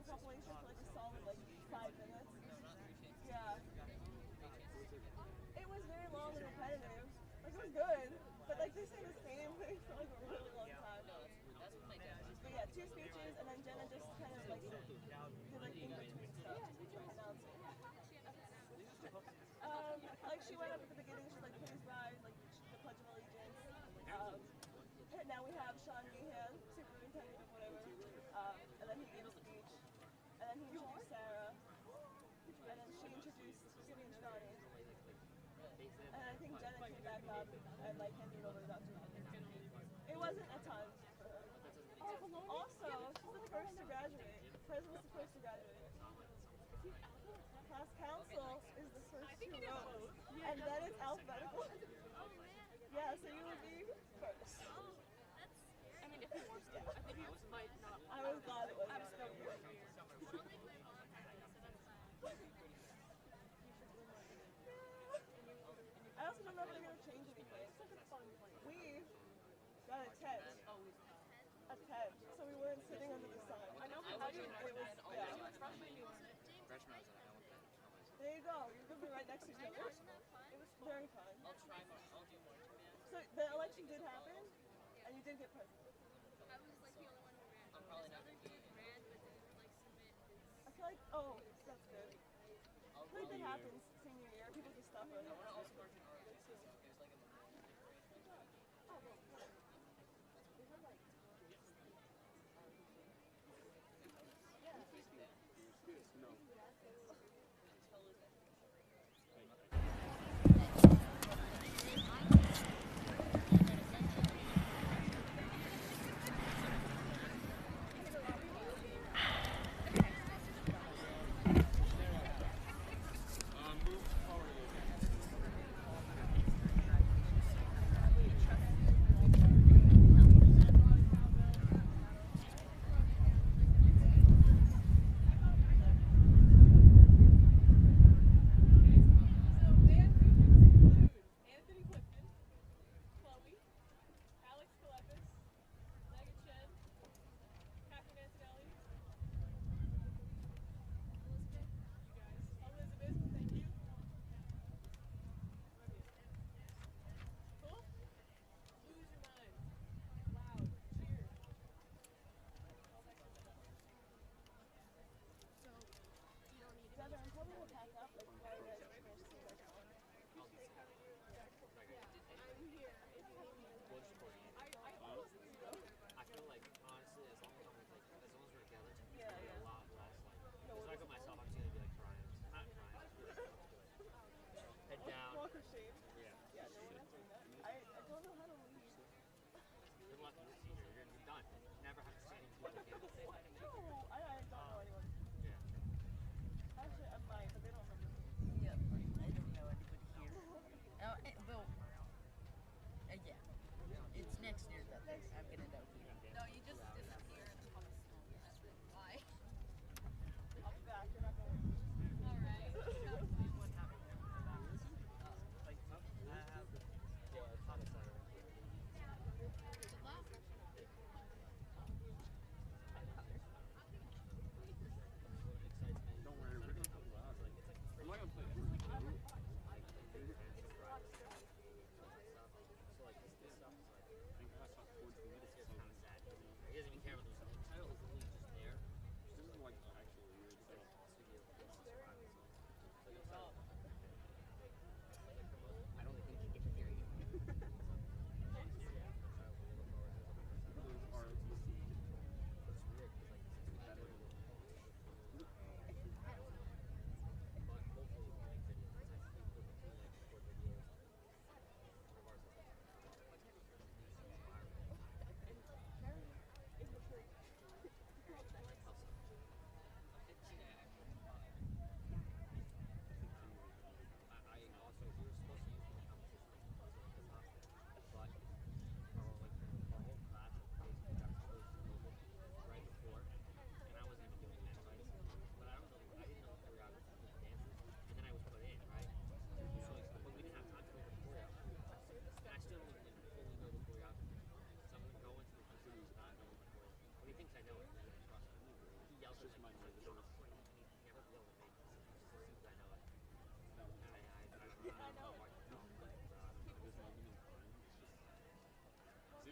a compilation for like a solid like 5 minutes. Yeah. It was very long and repetitive. Like, it was good, but like they say the same thing for like a really long time. But yeah, 2 speeches, and then Jenna just kind of like did like in between stuff, announcing. Like she went up at the beginning, she's like, please rise, like the Pledge of Allegiance. Now we have Sean Meehan, superintendent of whatever, and then he gave a speech, and then he introduced Sarah, and then she introduced Jimmy and Johnny, and I think Jenna came back up and like handed it over to Dr. Meehan. It wasn't a ton for her. Also, she's the first to graduate. President's the first to graduate. Class council is the first 2 rows, and then it's alphabetical. Yeah, so you would be first. I mean, if he wants to. I think he might not. I was glad it was. I'm still here. It's only live on Friday, so that's fine. I also don't know if they're going to change anything. It's such a fun place. We got a tent. A tent. So we weren't sitting under the sun. I know, but how do you It was, yeah. There you go. You're going to be right next to each other. It was very fun. I'll do more. So the election did happen, and you did get president. I was like the only one who ran. I'm probably not Other going to be dude ran, but didn't like submit his. I feel like, oh, that's good. I feel like that happens senior year. People just stop running. I want to also work in art. There's like a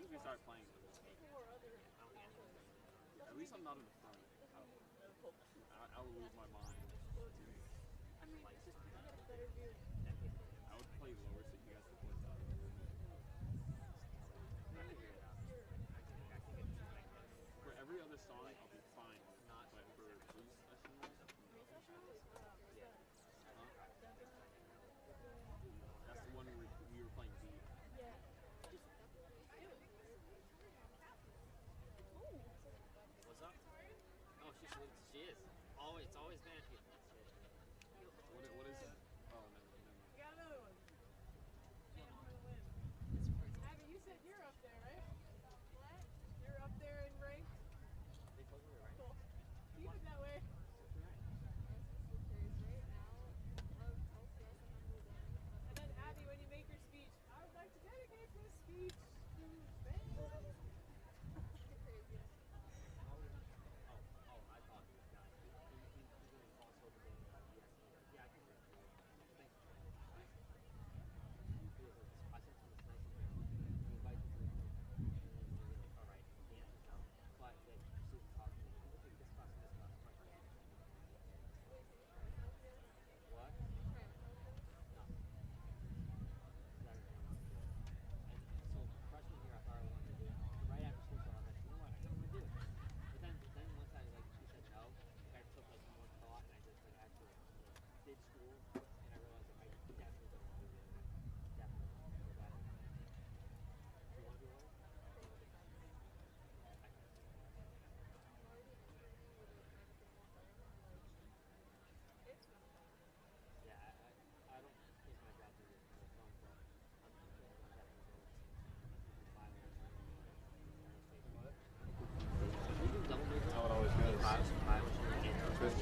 if we start playing. At least I'm not in the front. I will lose my mind. I would play lower so you guys could play top. For every other song, I'll be fine. But for blues sessions, that's the one we were playing D. What's up? Oh, she is. Always, it's always been here. What is that? Oh, never. You got another one. Abby, you said you're up there, right? What? You're up there in rank? They told me right. Cool. Keep it that way. And then Abby, when you make your speech, I would like to dedicate this speech to Ben. I thought he was done. He's going to cross over the yes. Yeah, I can do it. Thanks. I sent him this nice email. He invited me to the group. And then they're like, all right, yeah, no. But they still talk to me. Okay, this class and this class. What? No. And so freshman year, I thought I wanted to do it. Right after school, so I was like, you know what? I think I'm gonna do it. But then once I she said no, I took like more thought and I just like actually did school and I realized that I definitely don't want to do it. Definitely want to go back. Do you want to do it? Yeah, I don't think my job is more fun, but I'm feeling like that results. How it always goes.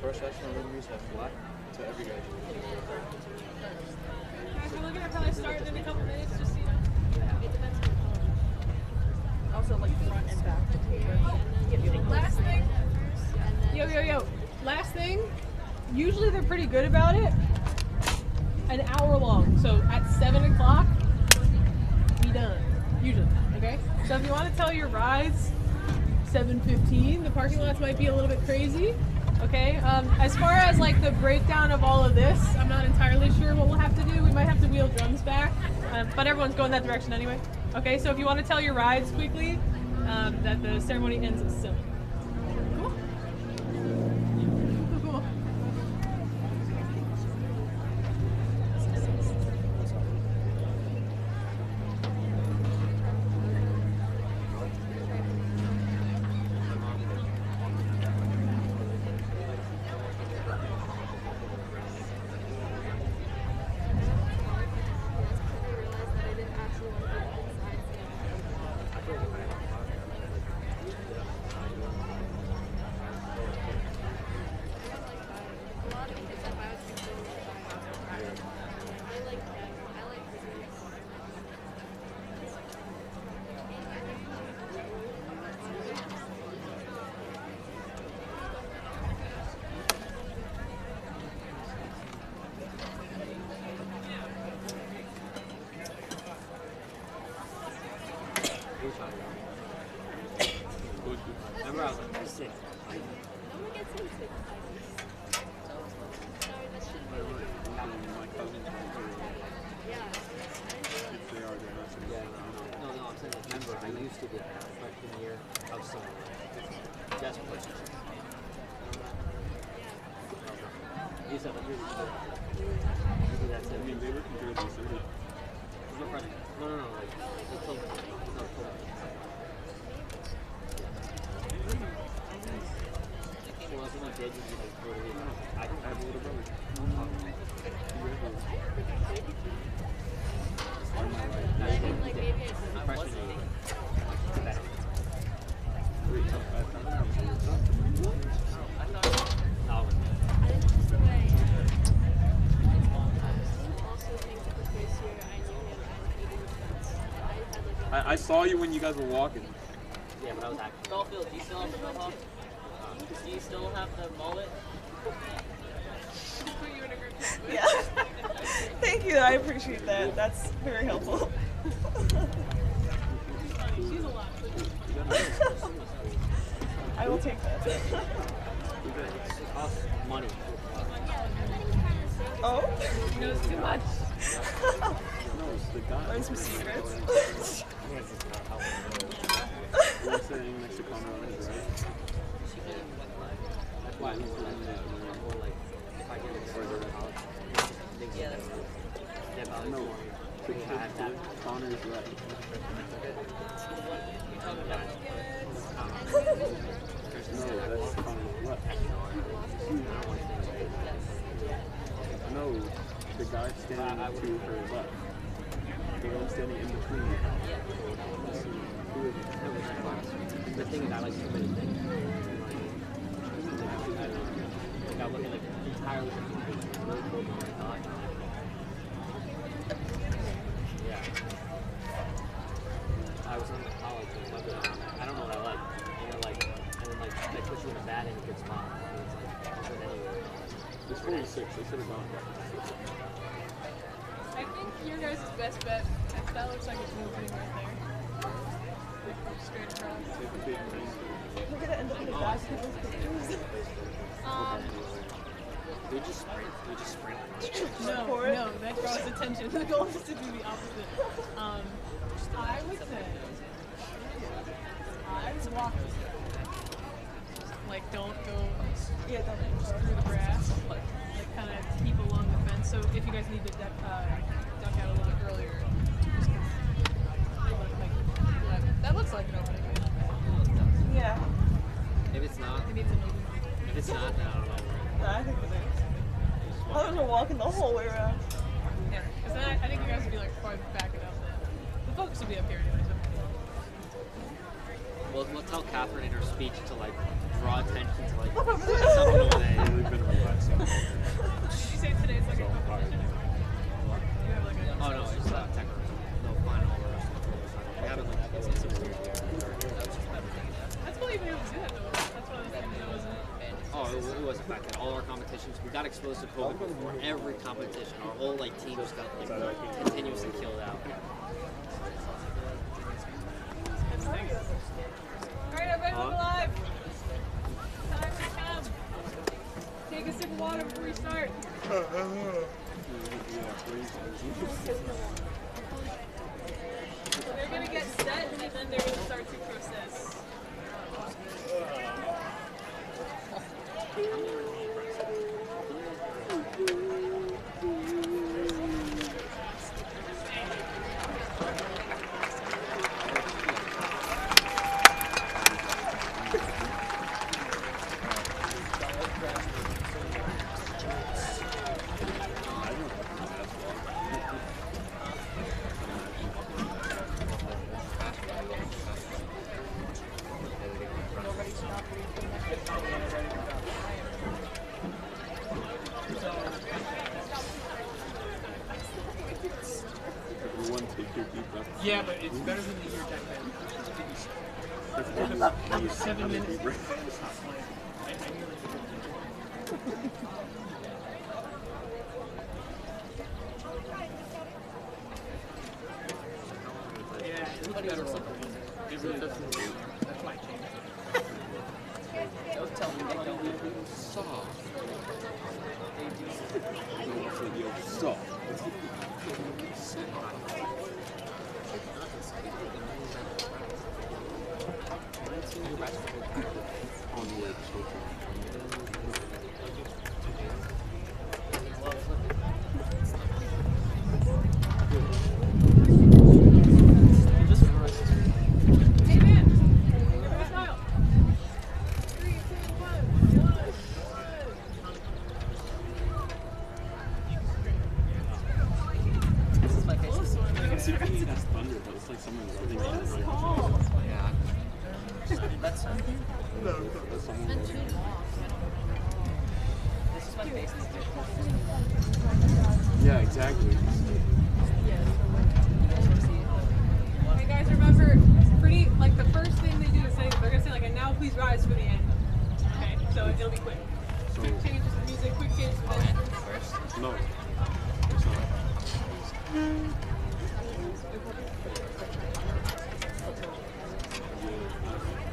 Processional and recess. What? To every guy. Guys, we're looking at probably starting in a couple minutes, just so you know. Also, like front and back. Last thing. Yo. Last thing. Usually they're pretty good about it. An hour long. So at 7 o'clock, we done. Usually. Okay? So if you want to tell your rides, 7:15. The parking lots might be a little bit crazy. Okay? As far as like the breakdown of all of this, I'm not entirely sure what we'll have to do. We might have to wheel drums back. But everyone's going that direction anyway. Okay? So if you want to tell your rides quickly, that the ceremony ends at 7. Cool? Cool. Remember, I was like, sick. No one gets into Sorry, that shouldn't be My cousin. Yeah. If they are, they're not saying. Yeah, no, I'm saying, like, remember, I used to get that freshman year of summer. Desperate. You said, like, you're you do that too. I mean, they were compared to the city. No, like, until, well, if you did, you'd be like, totally, I have a little brother. I mean, like, maybe I Freshman year. Better. I think just the way also think that the first year I knew him and 80%. I had like I saw you when you guys were walking. Yeah, but I was acting. Caulfield, do you still have the mohawk? Do you still have the mullet? Put you in a group chat. Yeah. Thank you. I appreciate that. That's very helpful. She's alive. I will take that. It costs money. Oh? He knows too much. No, it's the guy. Learn some secrets. We're sitting next to Connor on his right. That's why I'm doing that. Or like, if I get a further out, yeah, No, the kid to Connor's right. No, that's Connor's left. No, the guy standing to her left. The one standing in between. Who is it? The thing is, I like so many things. I look at like entirely different things. It's really cool to my thought. Yeah. I was in college and I don't know what I like. And then like they put you in a bad and a good spot. And it's like good anywhere. It's 46. They should have gone back. I think your guys' best bet, that looks like it's moving right there. Like, straight across. We're gonna end up in the back of people's pictures. We just sprint. No, that draws attention. The goal is to do the opposite. I would say I would walk this way. Like, don't go through the grass. Like kind of keep along the fence. So if you guys need to duck out a little bit earlier, just that looks like an opening. Yeah. If it's not, It needs a movie. then I don't know. No, I think it is. I was gonna walking the whole way around. Yeah, because then I think you guys would be like probably backing up. The focus will be up here anyway. We'll tell Catherine in her speech to like draw attention to like Look over there. something over there. We've been relaxing. Did you say today's like a competition? You have like a Oh no, it's tech. No, final or we haven't like it's some weird year. That's cool you've been able to do that though. That's one of the things that wasn't. Oh, it wasn't back then. All our competitions, we got exposed to COVID before every competition. Our whole like team just got like continuously killed out. Alright, everybody look alive. Time to come. Take a sip of water before we start. So they're gonna get set and then they're gonna start to process. Yeah, but it's better than the year back then. 7 minutes. Yeah, it looks better. It really does. That's why I changed it. Don't tell me they don't. Stop. On the way to Hey man, give me a smile. 3, 2, 1. This is my face. That's thunder, but it's like someone running in front of Yeah. That's someone. This is my face. Yeah, exactly. Hey guys, remember, like the first thing they do is say, they're gonna say like, and now please rise for the end. Okay, so it'll be quick. So, Quick changes in music, quick changes in instruments. no. It's not.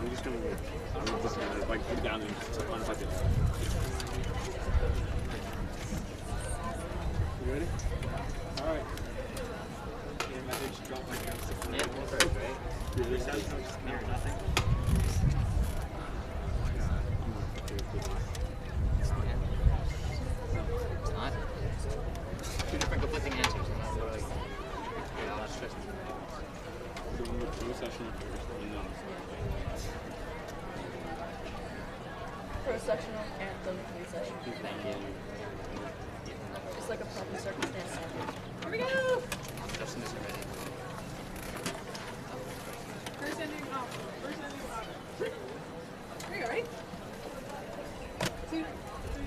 We just gonna like put it down and on a bucket. You ready? All right. Yeah, my bitch dropped my gun. Yeah, we'll first, right? Yeah, First out, nothing. It's not. Two different conflicting answers. And that's what, like, you know, that's just. Doing the processional first, and then Processional anthem recession. Thank you. Just like a pomp and circumstance anthem. Here we go. Justin isn't ready. First ending off. First ending off. There you go, ready? 2, 3.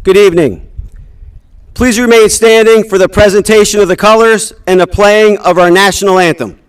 Good evening. Please remain standing for the presentation of the colors and the playing of our national anthem.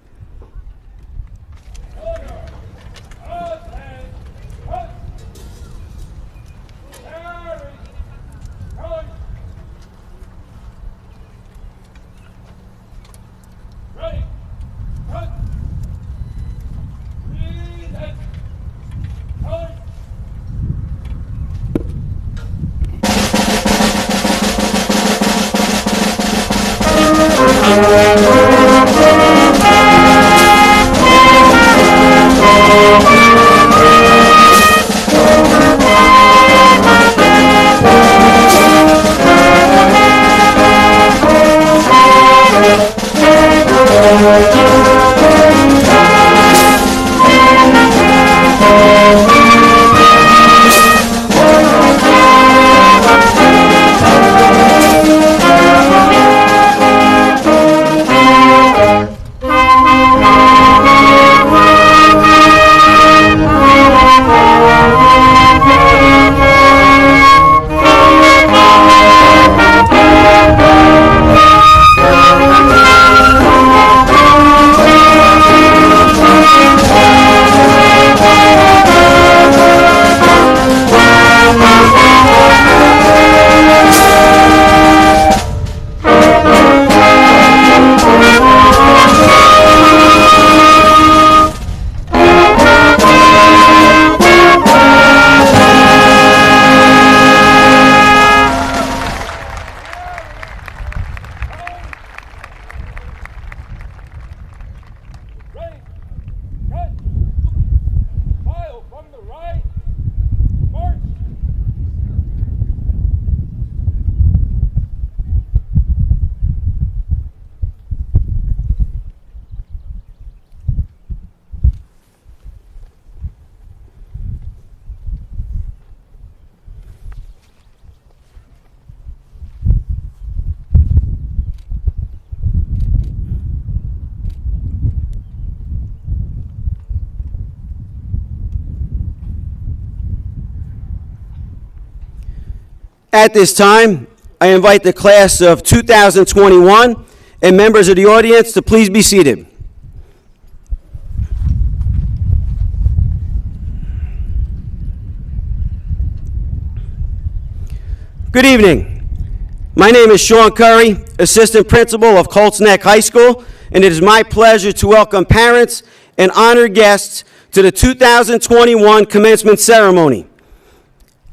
At this time, I invite the class of 2021 and members of the audience to please be seated. Good evening. My name is Sean Curry, Assistant Principal of Colts Neck High School, and it is my pleasure to welcome parents and honored guests to the 2021 commencement ceremony.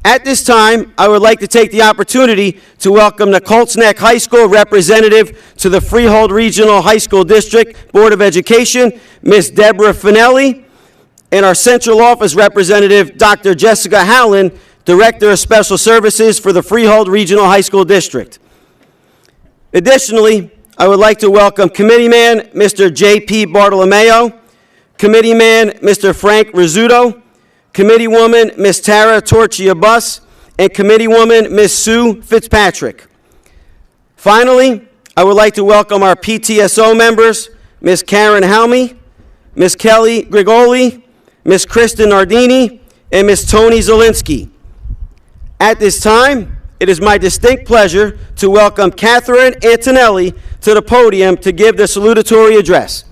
At this time, I would like to take the opportunity to welcome the Colts Neck High School representative to the Freehold Regional High School District Board of Education, Ms. Deborah Finelli, and our Central Office representative, Dr. Jessica Howland, Director of Special Services for the Freehold Regional High School District. Additionally, I would like to welcome Committeeman Mr. J.P. Bartolomeo, Committeeman Mr. Frank Rizzuto, Committeewoman Ms. Tara Torchia-Buss, and Committeewoman Ms. Sue Fitzpatrick. Finally, I would like to welcome our PTSO members, Ms. Karen Halmy, Ms. Kelly Grigoli, Ms. Kristen Nardini, and Ms. Tony Zielinski. At this time, it is my distinct pleasure to welcome Catherine Antonelli to the podium to give the salutatory address.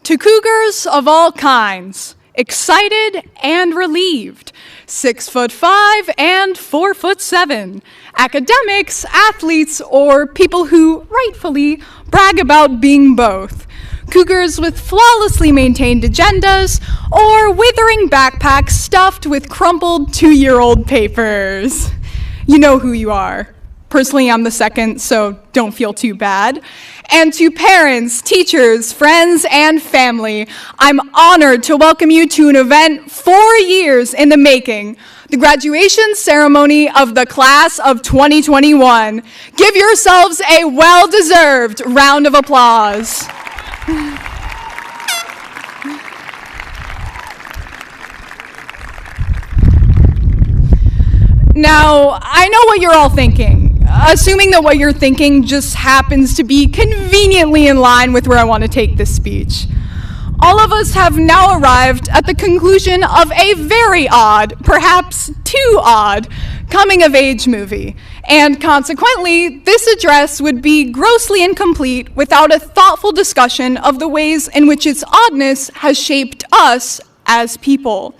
To Cougars of all kinds, excited and relieved, 6'5" and 4'7", academics, athletes, or people who rightfully brag about being both, Cougars with flawlessly maintained agendas, or withering backpacks stuffed with crumpled 2-year-old papers. You know who you are. Personally, I'm the second, so don't feel too bad. And to parents, teachers, friends, and family, I'm honored to welcome you to an event 4 years in the making, the graduation ceremony of the class of 2021. Give yourselves a well-deserved round of applause. Now, I know what you're all thinking, assuming that what you're thinking just happens to be conveniently in line with where I want to take this speech. All of us have now arrived at the conclusion of a very odd, perhaps too odd, coming-of-age movie, and consequently, this address would be grossly incomplete without a thoughtful discussion of the ways in which its oddness has shaped us as people.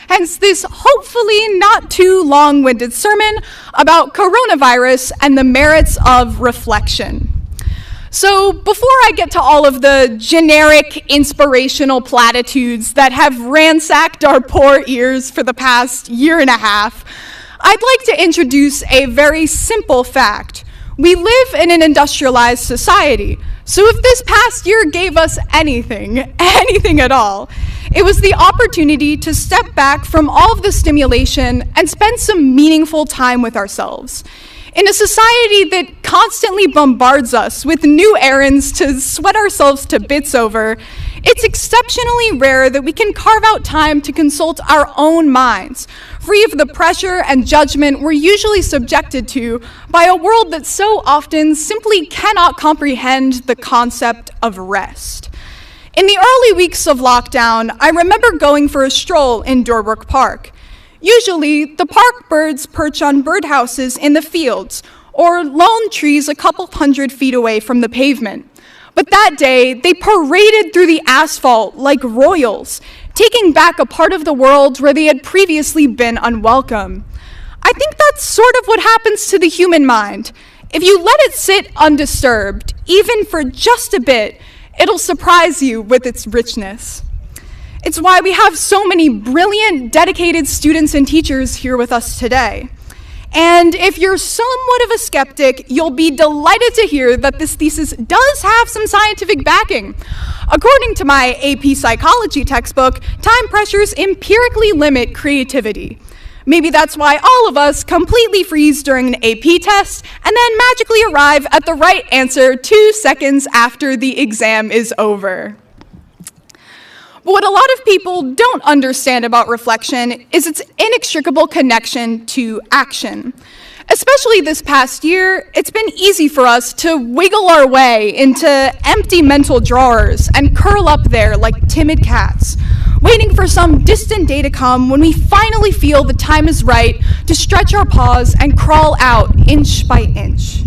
Hence this hopefully not too long-winded sermon about coronavirus and the merits of reflection. So before I get to all of the generic inspirational platitudes that have ransacked our poor ears for the past year and a half, I'd like to introduce a very simple fact. We live in an industrialized society, so if this past year gave us anything at all, it was the opportunity to step back from all of the stimulation and spend some meaningful time with ourselves. In a society that constantly bombards us with new errands to sweat ourselves to bits over, it's exceptionally rare that we can carve out time to consult our own minds, free of the pressure and judgment we're usually subjected to by a world that so often simply cannot comprehend the concept of rest. In the early weeks of lockdown, I remember going for a stroll in Dorbrook Park. Usually, the park birds perch on birdhouses in the fields or lone trees a couple hundred feet away from the pavement. But that day, they paraded through the asphalt like royals, taking back a part of the world where they had previously been unwelcome. I think that's sort of what happens to the human mind. If you let it sit undisturbed, even for just a bit, it'll surprise you with its richness. It's why we have so many brilliant, dedicated students and teachers here with us today. And if you're somewhat of a skeptic, you'll be delighted to hear that this thesis does have some scientific backing. According to my AP psychology textbook, time pressures empirically limit creativity. Maybe that's why all of us completely freeze during an AP test and then magically arrive at the right answer 2 seconds after the exam is over. But what a lot of people don't understand about reflection is its inextricable connection to action. Especially this past year, it's been easy for us to wiggle our way into empty mental drawers and curl up there like timid cats, waiting for some distant day to come when we finally feel the time is right to stretch our paws and crawl out inch by inch.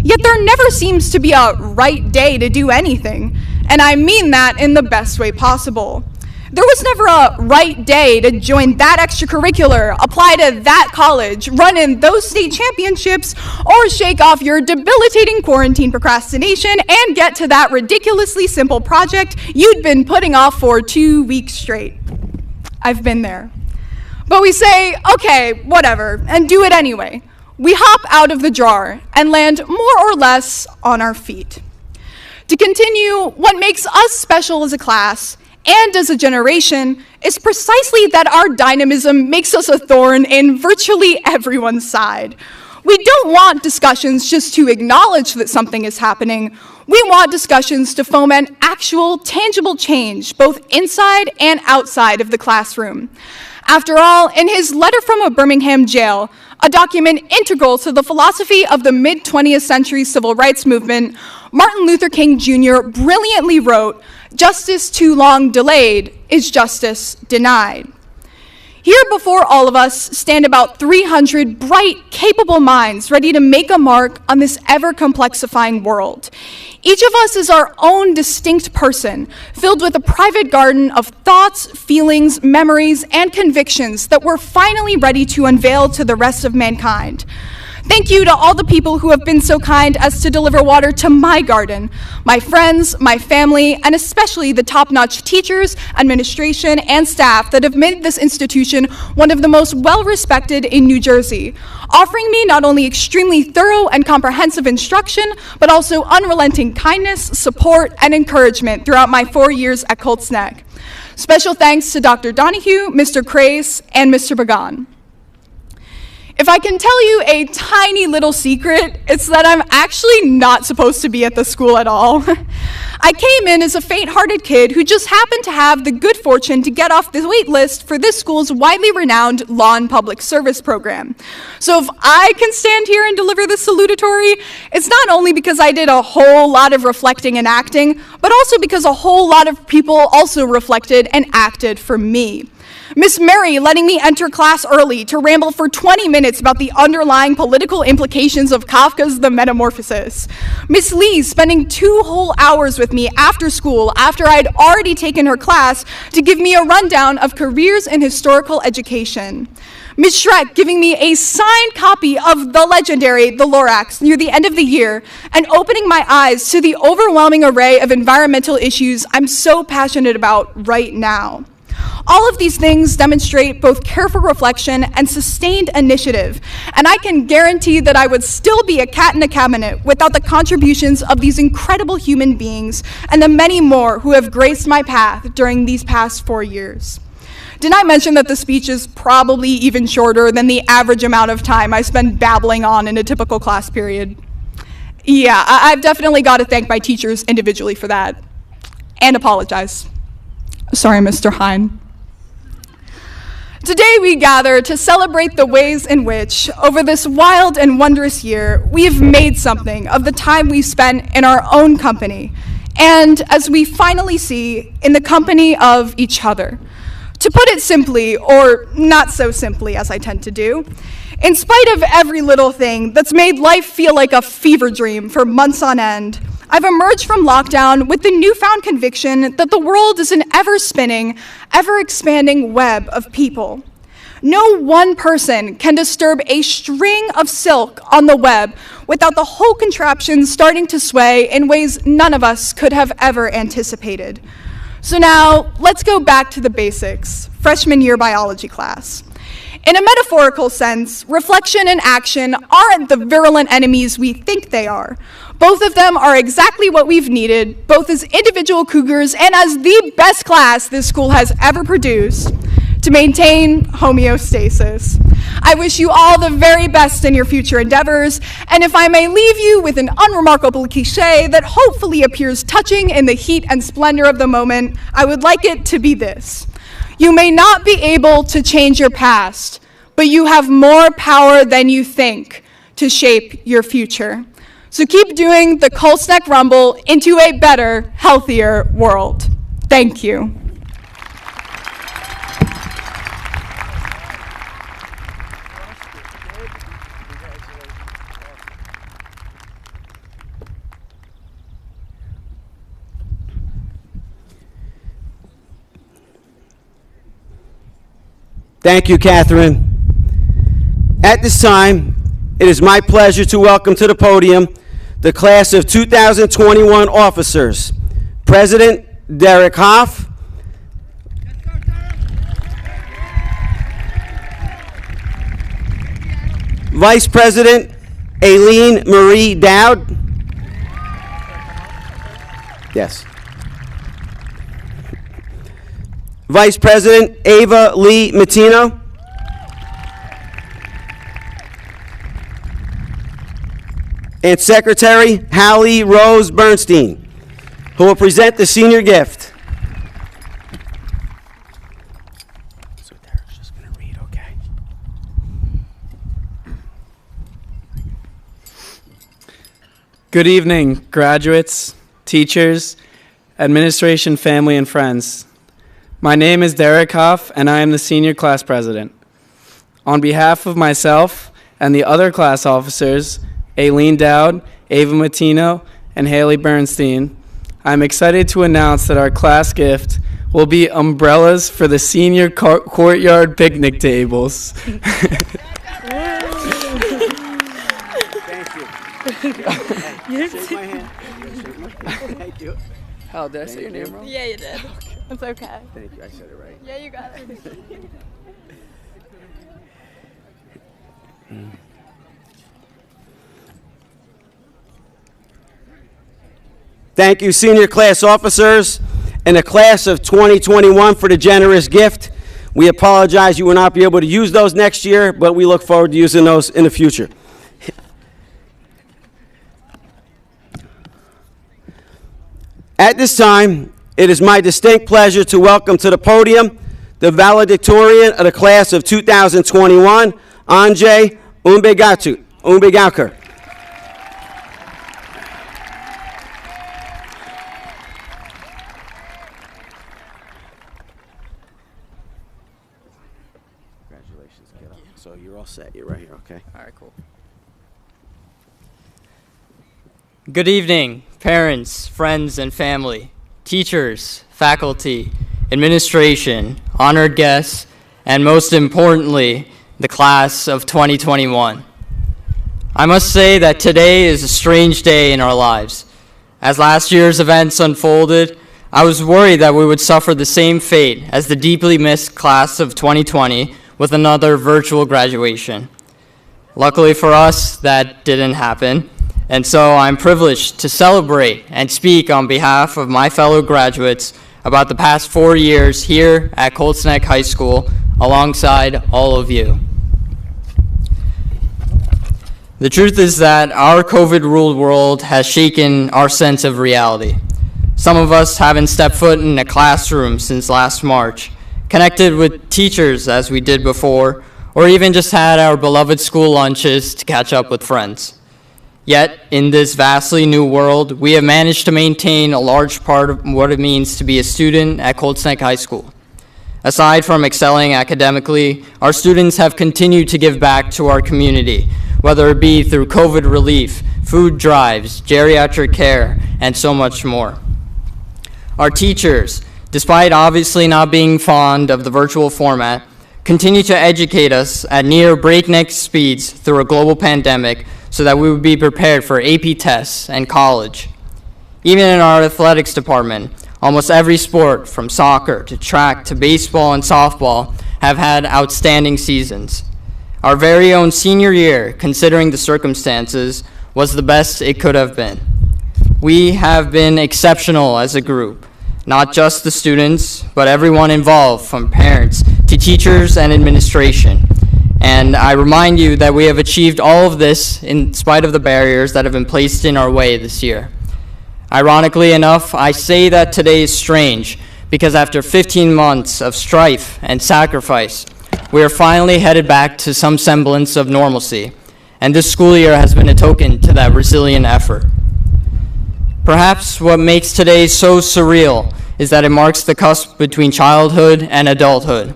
Yet there never seems to be a right day to do anything, and I mean that in the best way possible. There was never a right day to join that extracurricular, apply to that college, run in those state championships, or shake off your debilitating quarantine procrastination and get to that ridiculously simple project you'd been putting off for 2 weeks straight. I've been there. But we say, okay, whatever, and do it anyway. We hop out of the jar and land more or less on our feet. To continue, what makes us special as a class and as a generation is precisely that our dynamism makes us a thorn in virtually everyone's side. We don't want discussions just to acknowledge that something is happening. We want discussions to foment actual, tangible change, both inside and outside of the classroom. After all, in his letter from a Birmingham jail, a document integral to the philosophy of the mid-20th century civil rights movement, Martin Luther King Jr. brilliantly wrote, "Justice too long delayed is justice denied." Here before all of us stand about 300 bright, capable minds ready to make a mark on this ever-complexifying world. Each of us is our own distinct person, filled with a private garden of thoughts, feelings, memories, and convictions that we're finally ready to unveil to the rest of mankind. Thank you to all the people who have been so kind as to deliver water to my garden, my friends, my family, and especially the top-notch teachers, administration, and staff that have made this institution one of the most well-respected in New Jersey, offering me not only extremely thorough and comprehensive instruction, but also unrelenting kindness, support, and encouragement throughout my 4 years at Colts Neck. Special thanks to Dr. Donahue, Mr. Crace, and Mr. Bagan. If I can tell you a tiny little secret, it's that I'm actually not supposed to be at the school at all. I came in as a faint-hearted kid who just happened to have the good fortune to get off the wait list for this school's widely renowned lawn public service program. So if I can stand here and deliver this salutatory, it's not only because I did a whole lot of reflecting and acting, but also because a whole lot of people also reflected and acted for me. Miss Mary letting me enter class early to ramble for 20 minutes about the underlying political implications of Kafka's The Metamorphosis. Miss Lee spending 2 whole hours with me after school after I'd already taken her class to give me a rundown of careers in historical education. Ms. Schreck giving me a signed copy of the legendary The Lorax near the end of the year and opening my eyes to the overwhelming array of environmental issues I'm so passionate about right now. All of these things demonstrate both careful reflection and sustained initiative, and I can guarantee that I would still be a cat in a cabinet without the contributions of these incredible human beings and the many more who have graced my path during these past 4 years. Didn't I mention that the speech is probably even shorter than the average amount of time I spend babbling on in a typical class period? Yeah, I've definitely got to thank my teachers individually for that, and apologize. Sorry, Mr. Hine. Today we gather to celebrate the ways in which, over this wild and wondrous year, we have made something of the time we've spent in our own company, and as we finally see, in the company of each other. To put it simply, or not so simply as I tend to do, in spite of every little thing that's made life feel like a fever dream for months on end, I've emerged from lockdown with the newfound conviction that the world is an ever-spinning, ever-expanding web of people. No one person can disturb a string of silk on the web without the whole contraption starting to sway in ways none of us could have ever anticipated. So now, let's go back to the basics, freshman year biology class. In a metaphorical sense, reflection and action aren't the virulent enemies we think they are. Both of them are exactly what we've needed, both as individual cougars and as the best class this school has ever produced, to maintain homeostasis. I wish you all the very best in your future endeavors, and if I may leave you with an unremarkable cliche that hopefully appears touching in the heat and splendor of the moment, I would like it to be this. You may not be able to change your past, but you have more power than you think to shape your future. So keep doing the Colts neck rumble into a better, healthier world. Thank you. Thank you, Catherine. At this time, it is my pleasure to welcome to the podium the class of 2021 officers. President Derek Hoff, Vice President Aileen Marie Dowd. Yes. Vice President Ava Lee Matino. And Secretary Hallie Rose Bernstein, who will present the senior gift. So Derek's just going to read, okay? Good evening, graduates, teachers, administration, family, and friends. My name is Derek Hoff, and I am the senior class president. On behalf of myself and the other class officers, Aileen Dowd, Ava Matino, and Haley Bernstein, I'm excited to announce that our class gift will be umbrellas for the senior courtyard picnic tables. Thank you. Shake my hand. Thank you. How did I say your name wrong? Yeah, you did. It's okay. Thank you. I said it right. Yeah, you got it. Thank you, senior class officers and the class of 2021 for the generous gift. We apologize you will not be able to use those next year, but we look forward to using those in the future. At this time, it is my distinct pleasure to welcome to the podium the valedictorian of the class of 2021, Anjay Umbegaukar. Congratulations, kiddo. So you're all set. You're right here, okay? All right, cool. Good evening, parents, friends, and family, teachers, faculty, administration, honored guests, and most importantly, the class of 2021. I must say that today is a strange day in our lives. As last year's events unfolded, I was worried that we would suffer the same fate as the deeply missed class of 2020 with another virtual graduation. Luckily for us, that didn't happen. And so I'm privileged to celebrate and speak on behalf of my fellow graduates about the past 4 years here at Colts Neck High School alongside all of you. The truth is that our COVID-ruled world has shaken our sense of reality. Some of us haven't stepped foot in a classroom since last March, connected with teachers as we did before, or even just had our beloved school lunches to catch up with friends. Yet, in this vastly new world, we have managed to maintain a large part of what it means to be a student at Colts Neck High School. Aside from excelling academically, our students have continued to give back to our community, whether it be through COVID relief, food drives, geriatric care, and so much more. Our teachers, despite obviously not being fond of the virtual format, continue to educate us at near breakneck speeds through a global pandemic so that we would be prepared for AP tests and college. Even in our athletics department, almost every sport, from soccer to track to baseball and softball, have had outstanding seasons. Our very own senior year, considering the circumstances, was the best it could have been. We have been exceptional as a group, not just the students, but everyone involved, from parents to teachers and administration. And I remind you that we have achieved all of this in spite of the barriers that have been placed in our way this year. Ironically enough, I say that today is strange because after 15 months of strife and sacrifice, we are finally headed back to some semblance of normalcy, and this school year has been a token to that resilient effort. Perhaps what makes today so surreal is that it marks the cusp between childhood and adulthood.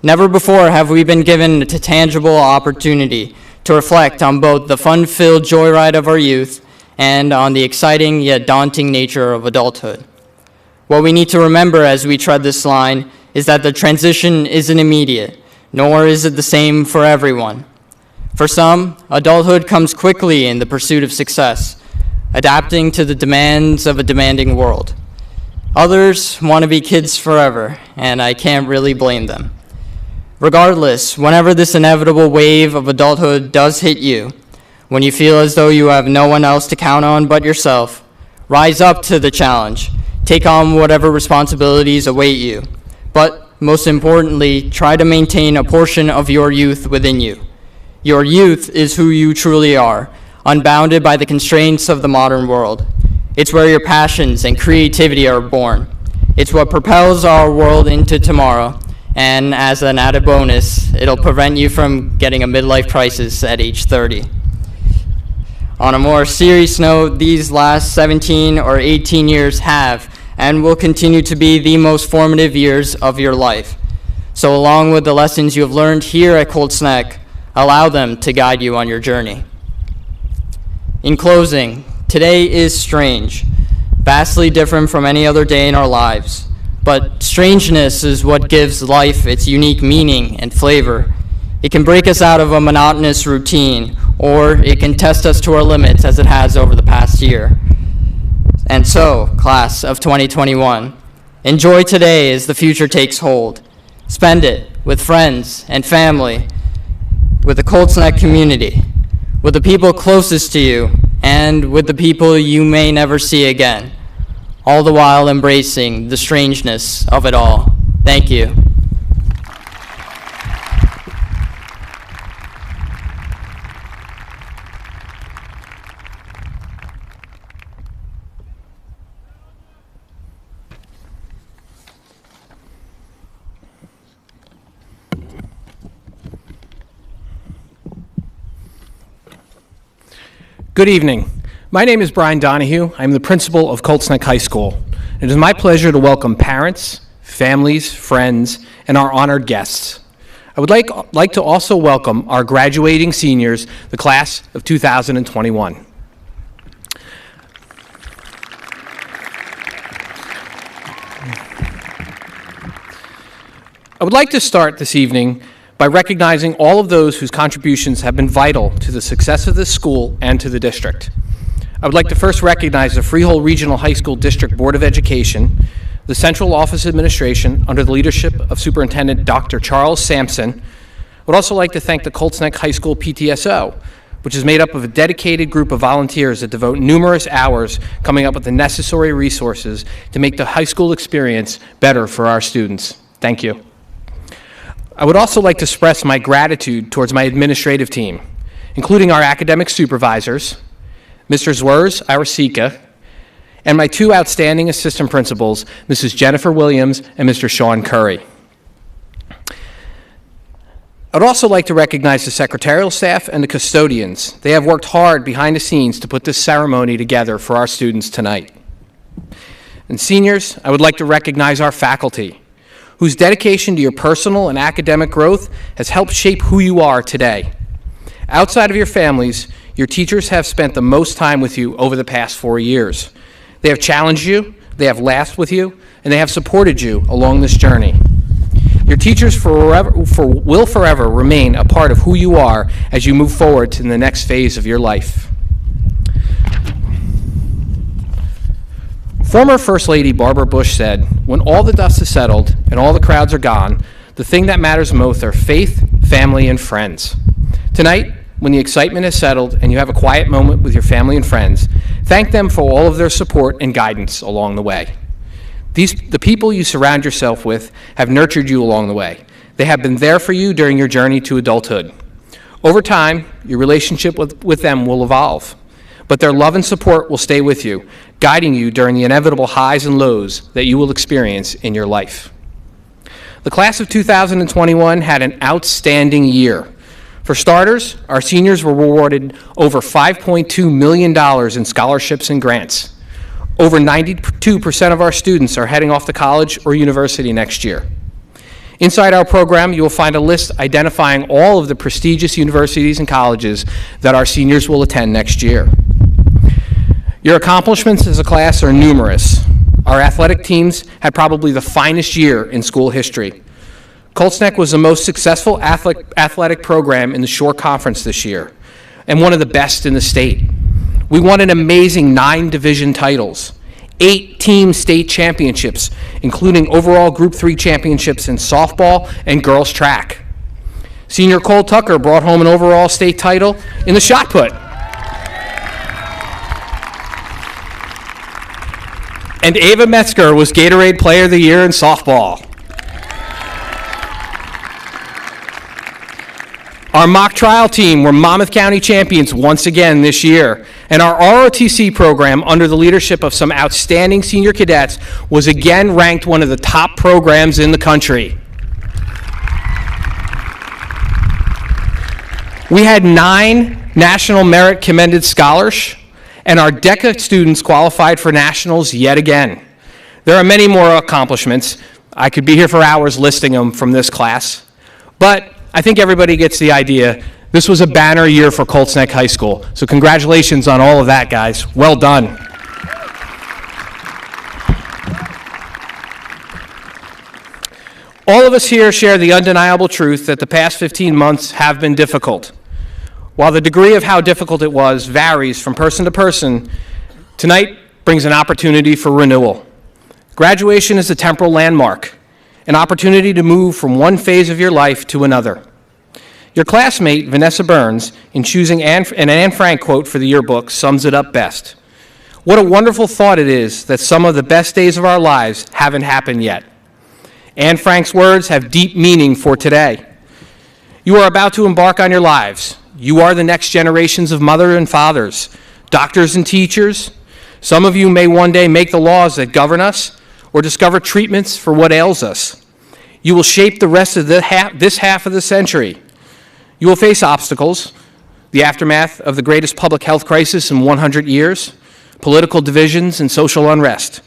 Never before have we been given a tangible opportunity to reflect on both the fun-filled joyride of our youth and on the exciting yet daunting nature of adulthood. What we need to remember as we tread this line is that the transition isn't immediate, nor is it the same for everyone. For some, adulthood comes quickly in the pursuit of success, adapting to the demands of a demanding world. Others want to be kids forever, and I can't really blame them. Regardless, whenever this inevitable wave of adulthood does hit you, when you feel as though you have no one else to count on but yourself, rise up to the challenge, take on whatever responsibilities await you, but most importantly, try to maintain a portion of your youth within you. Your youth is who you truly are, unbounded by the constraints of the modern world. It's where your passions and creativity are born. It's what propels our world into tomorrow. And as an added bonus, it'll prevent you from getting a midlife crisis at age 30. On a more serious note, these last 17 or 18 years have and will continue to be the most formative years of your life. So along with the lessons you have learned here at Colts Neck, allow them to guide you on your journey. In closing, today is strange, vastly different from any other day in our lives. But strangeness is what gives life its unique meaning and flavor. It can break us out of a monotonous routine, or it can test us to our limits as it has over the past year. And so, class of 2021, enjoy today as the future takes hold. Spend it with friends and family, with the Colts Neck community, with the people closest to you, and with the people you may never see again, all the while embracing the strangeness of it all. Thank you. Good evening. My name is Brian Donahue. I'm the principal of Colts Neck High School. It is my pleasure to welcome parents, families, friends, and our honored guests. I would like to also welcome our graduating seniors, the class of 2021. I would like to start this evening by recognizing all of those whose contributions have been vital to the success of this school and to the district. I would like to first recognize the Freehold Regional High School District Board of Education, the Central Office Administration under the leadership of Superintendent Dr. Charles Sampson. I would also like to thank the Colts Neck High School PTSO, which is made up of a dedicated group of volunteers that devote numerous hours coming up with the necessary resources to make the high school experience better for our students. Thank you. I would also like to express my gratitude towards my administrative team, including our academic supervisors, Mr. Zwers Arasika, and my two outstanding assistant principals, Mrs. Jennifer Williams and Mr. Sean Curry. I'd also like to recognize the secretarial staff and the custodians. They have worked hard behind the scenes to put this ceremony together for our students tonight. And seniors, I would like to recognize our faculty, whose dedication to your personal and academic growth has helped shape who you are today. Outside of your families, your teachers have spent the most time with you over the past 4 years. They have challenged you, they have laughed with you, and they have supported you along this journey. Your teachers will forever remain a part of who you are as you move forward to the next phase of your life. Former First Lady Barbara Bush said, "When all the dust is settled and all the crowds are gone, the thing that matters most are faith, family, and friends." Tonight, when the excitement is settled and you have a quiet moment with your family and friends, thank them for all of their support and guidance along the way. The people you surround yourself with have nurtured you along the way. They have been there for you during your journey to adulthood. Over time, your relationship with them will evolve, but their love and support will stay with you, guiding you during the inevitable highs and lows that you will experience in your life. The class of 2021 had an outstanding year. For starters, our seniors were awarded over $5.2 million in scholarships and grants. Over 92% of our students are heading off to college or university next year. Inside our program, you will find a list identifying all of the prestigious universities and colleges that our seniors will attend next year. Your accomplishments as a class are numerous. Our athletic teams had probably the finest year in school history. Colts Neck was the most successful athletic program in the Shore Conference this year, and one of the best in the state. We won an amazing 9 division titles, 8 team state championships, including overall Group 3 championships in softball and girls track. Senior Cole Tucker brought home an overall state title in the shot put. And Ava Metzger was Gatorade Player of the Year in softball. Our mock trial team were Monmouth County champions once again this year, and our ROTC program, under the leadership of some outstanding senior cadets, was again ranked one of the top programs in the country. We had 9 National Merit Commended Scholars, and our DECA students qualified for nationals yet again. There are many more accomplishments. I could be here for hours listing them from this class, but I think everybody gets the idea. This was a banner year for Colts Neck High School, so congratulations on all of that, guys. Well done. All of us here share the undeniable truth that the past 15 months have been difficult. While the degree of how difficult it was varies from person to person, tonight brings an opportunity for renewal. Graduation is a temporal landmark, an opportunity to move from one phase of your life to another. Your classmate, Vanessa Burns, in choosing an Anne Frank quote for the yearbook, sums it up best. What a wonderful thought it is that some of the best days of our lives haven't happened yet. Anne Frank's words have deep meaning for today. You are about to embark on your lives. You are the next generations of mothers and fathers, doctors and teachers. Some of you may one day make the laws that govern us or discover treatments for what ails us. You will shape the rest of this half of the century. You will face obstacles. the aftermath of the greatest public health crisis in 100 years, political divisions and social unrest.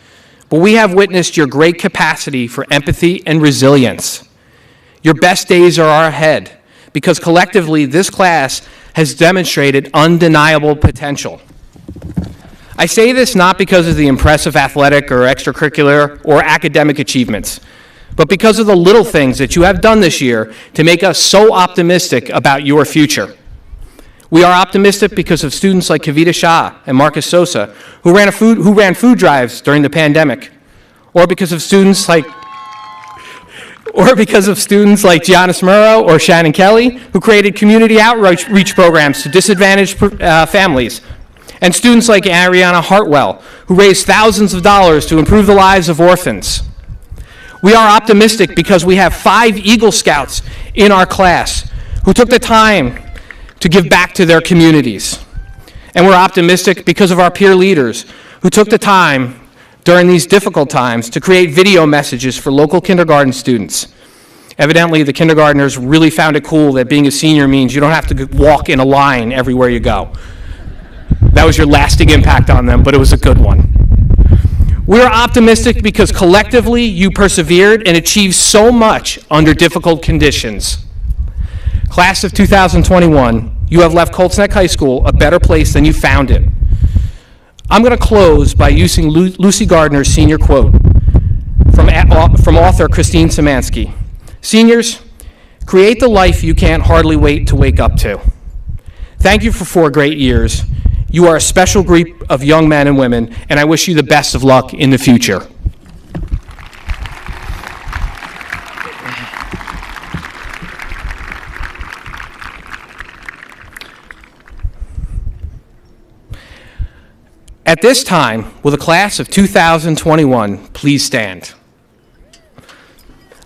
But we have witnessed your great capacity for empathy and resilience. Your best days are ahead, because collectively this class has demonstrated undeniable potential. I say this not because of the impressive athletic or extracurricular or academic achievements, but because of the little things that you have done this year to make us so optimistic about your future. We are optimistic because of students like Kavita Shah and Marcus Sosa, who ran food drives during the pandemic, or because of students like Giannis Murrow or Shannon Kelly, who created community outreach programs to disadvantaged families, and students like Ariana Hartwell, who raised thousands of dollars to improve the lives of orphans. We are optimistic because we have 5 Eagle Scouts in our class who took the time to give back to their communities. And we're optimistic because of our peer leaders who took the time during these difficult times to create video messages for local kindergarten students. Evidently, the kindergartners really found it cool that being a senior means you don't have to walk in a line everywhere you go. That was your lasting impact on them, but it was a good one. We're optimistic because collectively you persevered and achieved so much under difficult conditions. Class of 2021, you have left Colts Neck High School a better place than you found it. I'm going to close by using Lucy Gardner's senior quote from author Christine Szymanski. Seniors, create the life you can't hardly wait to wake up to. Thank you for 4 great years. You are a special group of young men and women, and I wish you the best of luck in the future. At this time, will the class of 2021 please stand?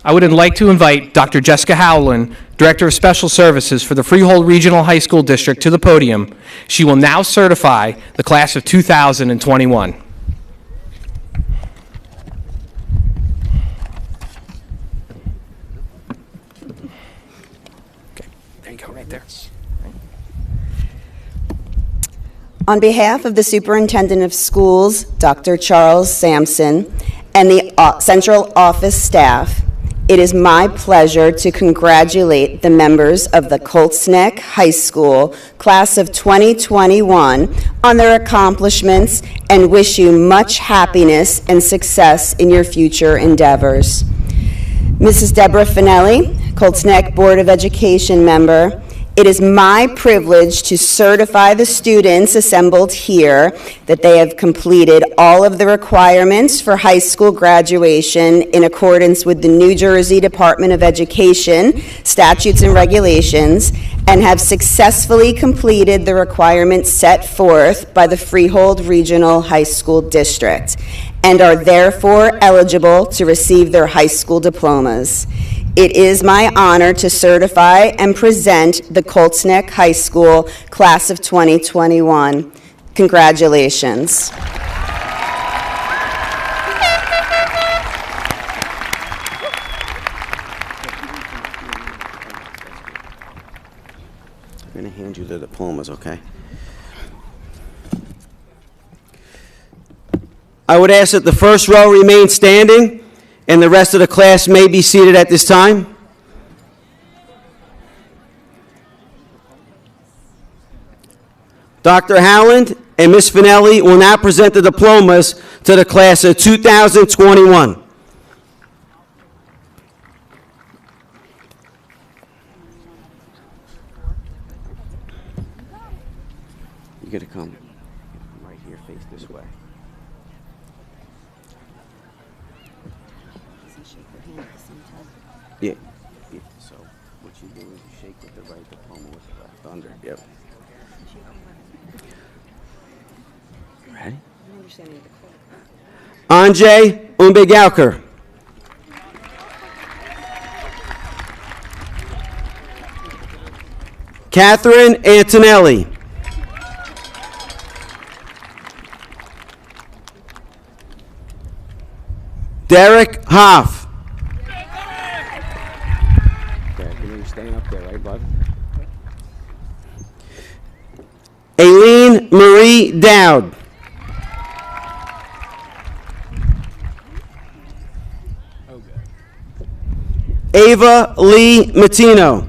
I would like to invite Dr. Jessica Howland, Director of Special Services for the Freehold Regional High School District, to the podium. She will now certify the class of 2021. Okay, there you go, right there. On behalf of the Superintendent of Schools, Dr. Charles Sampson, and the Central Office staff, it is my pleasure to congratulate the members of the Colts Neck High School class of 2021 on their accomplishments and wish you much happiness and success in your future endeavors. Mrs. Deborah Finelli, Colts Neck Board of Education member, it is my privilege to certify the students assembled here that they have completed all of the requirements for high school graduation in accordance with the New Jersey Department of Education statutes and regulations and have successfully completed the requirements set forth by the Freehold Regional High School District and are therefore eligible to receive their high school diplomas. It is my honor to certify and present the Colts Neck High School class of 2021. Congratulations. I'm going to hand you the diplomas, okay? I would ask that the first row remain standing, and the rest of the class may be seated at this time. Dr. Howland and Ms. Finelli will now present the diplomas to the class of 2021. You got to come right here, face this way. Yeah. So what you do is you shake with the right diploma with the left under. Yep. Ready? Anjay Umbegaukar. Catherine Antonelli. Derek Hoff. Staying up there, right, bud? Lee Dowd. Ava Lee Matino.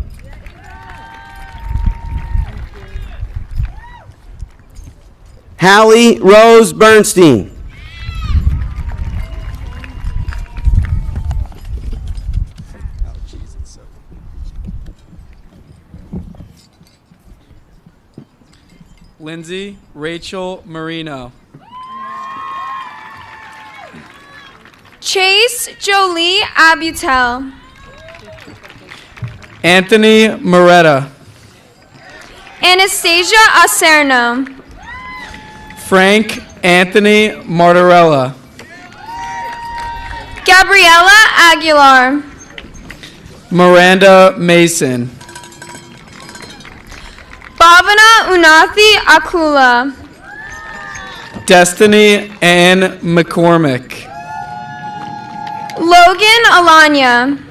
Hallie Rose Bernstein. Lindsay Rachel Marino. Chase Jolie Abutel. Anthony Moretta. Anastasia Acerno. Frank Anthony Martorella. Gabriela Aguilar. Miranda Mason. Bhavana Unathi Akula. Destiny Ann McCormick. Logan Alanya.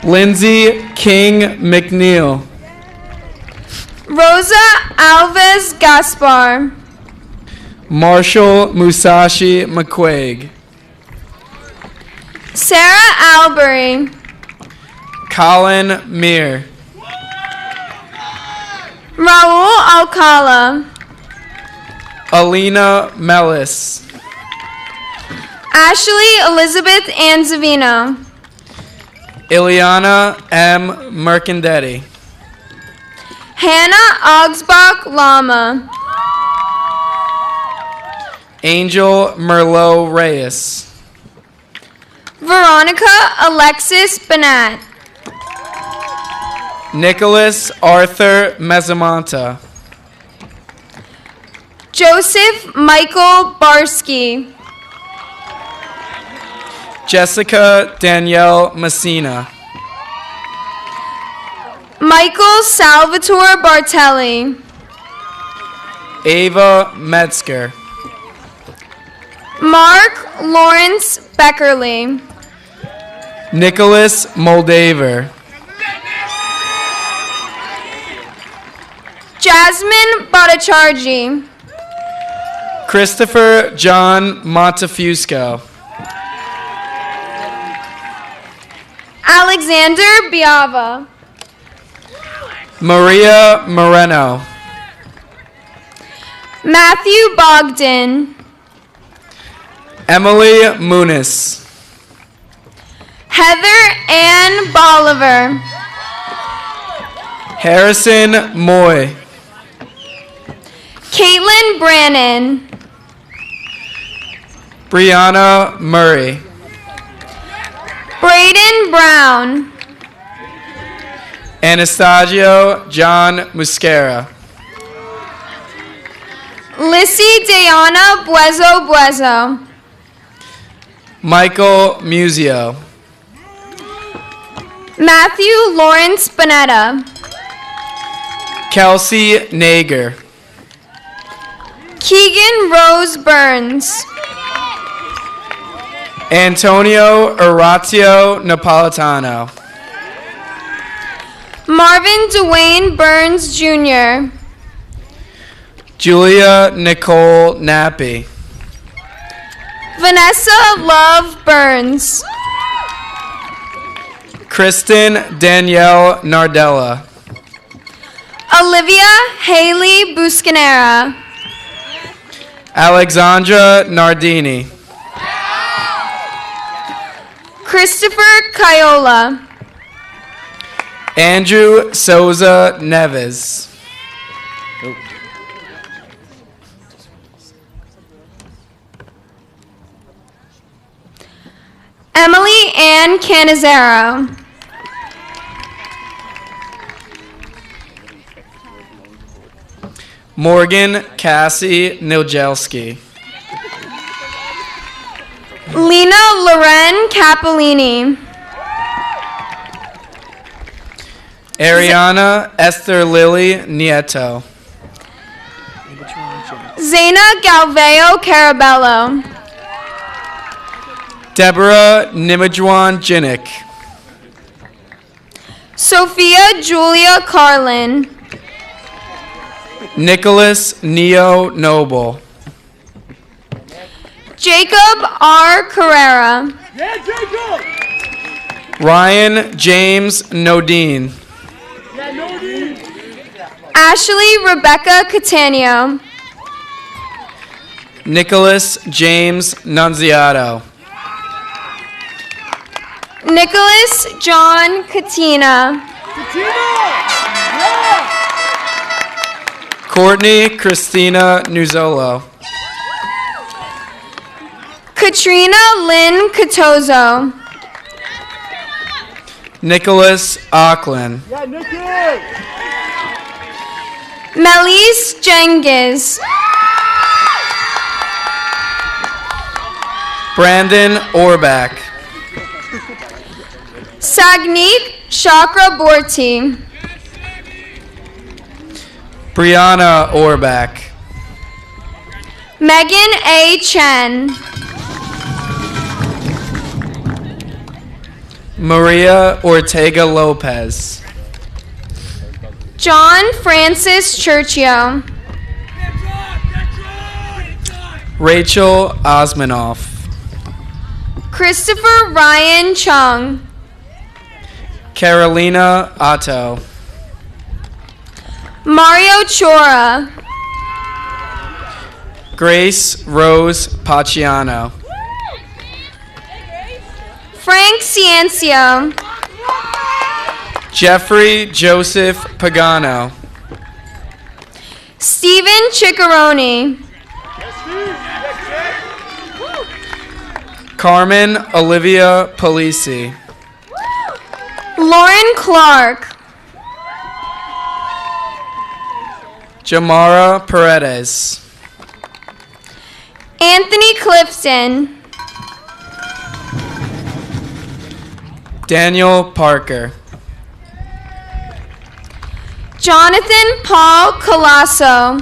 Lindsay King McNeil. Rosa Alves Gaspar. Marshall Musashi McQuaig. Sarah Albury. Colin Meir. Raul Alcala. Alina Mellis. Ashley Elizabeth Anzavino. Ileana M. Mercandetti. Hannah Augsbach Lama. Angel Merlot Reyes. Veronica Alexis Banat. Nicholas Arthur Mezzamonta. Joseph Michael Barsky. Jessica Danielle Messina. Michael Salvatore Bartelli. Ava Metzger. Mark Lawrence Beckerly. Nicholas Moldaver. Jasmine Bhattacharjee. Christopher John Montefusco. Alexander Biava. Maria Moreno. Matthew Bogdan. Emily Muniz. Heather Ann Bolivar. Harrison Moy. Caitlin Brannon. Brianna Murray. Braden Brown. Anastasio John Muscara. Lissy Diana Buezo. Michael Musio. Matthew Lawrence Bonetta. Kelsey Nager. Keegan Rose Burns. Antonio Orazio Napolitano. Marvin Dwayne Burns Jr. Julia Nicole Nappy. Vanessa Love Burns. Kristen Danielle Nardella. Olivia Haley Buscanera. Alexandra Nardini. Christopher Caiola. Andrew Souza Neves. Emily Ann Canizaro. Morgan Cassie Niljelski. Lena Loren Capolini. Ariana Esther Lily Nieto. Zaina Galveo Carabello. Deborah Nimajwan Jinnick. Sophia Julia Carlin. Nicholas Neo Noble. Jacob R. Carrera. Yeah, Jacob! Ryan James Nodine. Yeah, Nodine! Ashley Rebecca Catania. Nicholas James Nunziato. Nicholas John Katina. Courtney Christina Nuzolo. Katrina Lynn Catozo. Nicholas Auckland. Yeah, Nicky! Melis Jengiz. Brandon Orbach. Sagnik Chakraborty. Brianna Orbach. Megan A. Chen. Maria Ortega Lopez. John Francis Churchio. Rachel Osmanoff. Christopher Ryan Chung. Carolina Otto. Mario Chora. Grace Rose Paciano. Frank Ciencio. Jeffrey Joseph Pagano. Stephen Ciccarone. Carmen Olivia Polisi. Lauren Clark. Jamara Paredes. Anthony Clifton. Daniel Parker. Jonathan Paul Colasso.